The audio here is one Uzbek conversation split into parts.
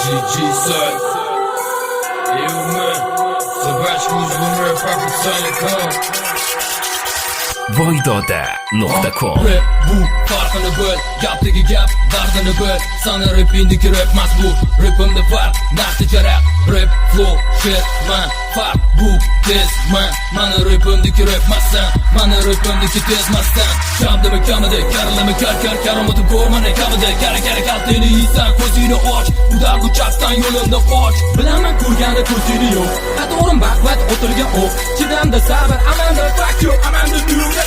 G-Side. Yo man, собачку жмуры, папа целиком. Voydoda.com Rap bu farqini bil, gapdagi gap dardini bil. Sana rapindagi rap mas bu, rapimda farq, naqdi rap. Rap flow shit man, farq bu tez man. Mana rapimdagi rap massan, mana rapimdagi tez massan. Kamdimi kamida, karlimi kar karomati ko'rmani kamida. Kara kaltini yeysan, ko'zingni och, bu dargu chapdan yo'limda qoch. Bilaman ko'rganda ko'zingni yo'q, to'g'rim baqvat o'tirgan o'q. Chidamda sabr, amanda fuck you, amanda do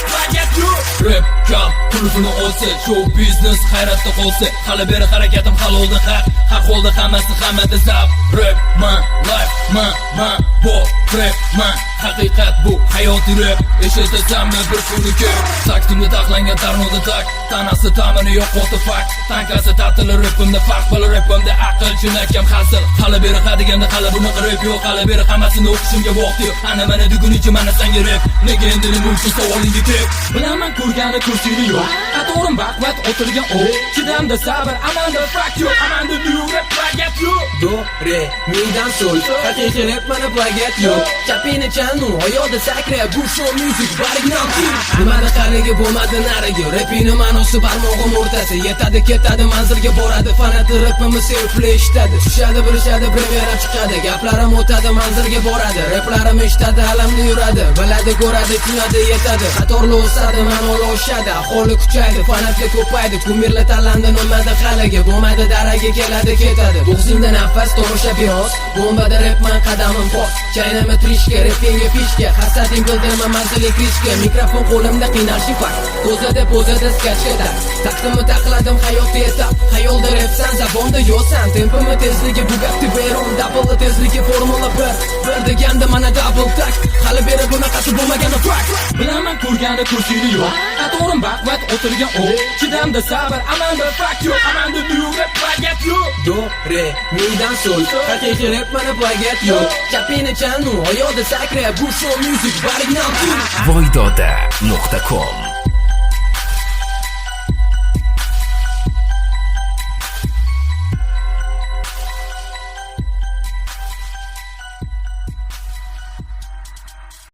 Rap kal, kulufini olsa, show business hayratda qolsa. Hali beri harakatim halolda haq, har holda hammasi hammada zab. Rap man, life man, pop rap man. Haqiqat bu, hayoti rap. Eshitasanmi bir kuni ko'p. Taktimga taxlangan tarnoda tak, tanasi ta'mini yo'q what the fuck. Tankasi ta'tili rapimda farq, bala rapimda aql chinakam hasil. Hali beri qadiganda hali bunaqa rap yo'q, hali beri hammasini o'qishimga vaqt yo'q. Ana mana degunicha mana senga rap. Nega endi nima uchun savolingga tek? Bilaman ko'rgani ko'rsini yo'q, to'g'rim baqvat o'tirgan o'q. Chidamda sabr, amanda fuck you, amanda new rap plagiat you. Do, re, midan sol, haqiqiy rap mana plagiat yo'q. Chapini chanu, oyoqda sakra, bu show music original king. Nimani qarigi bo'lmadi narigi, rapini ma'nosi barmog'im o'rtasi. Yetadi ketadi manzilga boradi, fanati rapimni sevib eshitadi. Tushadi bilishadi, premyera chiqadi, gaplarim o'tadi manzilga boradi. Raplarim eshitadi, alamni yuradi, biladi ko'radi, tushunadi yetadi. Qatorli o'sadi, ma'noli oshadi, aholi kuchaydi, fanatga ko'paydi. Kumirlar tanlandi nimada haliga, bo'lmadi daraga keladi ketadi. Bo'g'zingda nafas tomosha biroz, bombada rapman qadamim pos. Chaynama trishka, rapinga fishka, hasading bildirma manzilga kirishga. Mikrofon qo'limda qiynalshi fakt, ko'zada pozada skachga tak. Taqdimni taqladim hayotda etap, hayolda rapsan, zabonda yo'san. Tempimni tezligi bu gapti beron, double tezligi formula 1 deganda mana double tak. Hali beri bunaqasi bo'lmagan track. Bilaman ko'rganda ko'rsini yo'q, to'g'rim baqvat o'tirgan o'q. Chidamda sabr, amanda fuck you, amanda new rap plagiat you. Do, re, midan sol, haqiqiy rap mana plagiat yo'q. Chapini chanu, oyoqda sakra, bu show music original king. Voydoda.com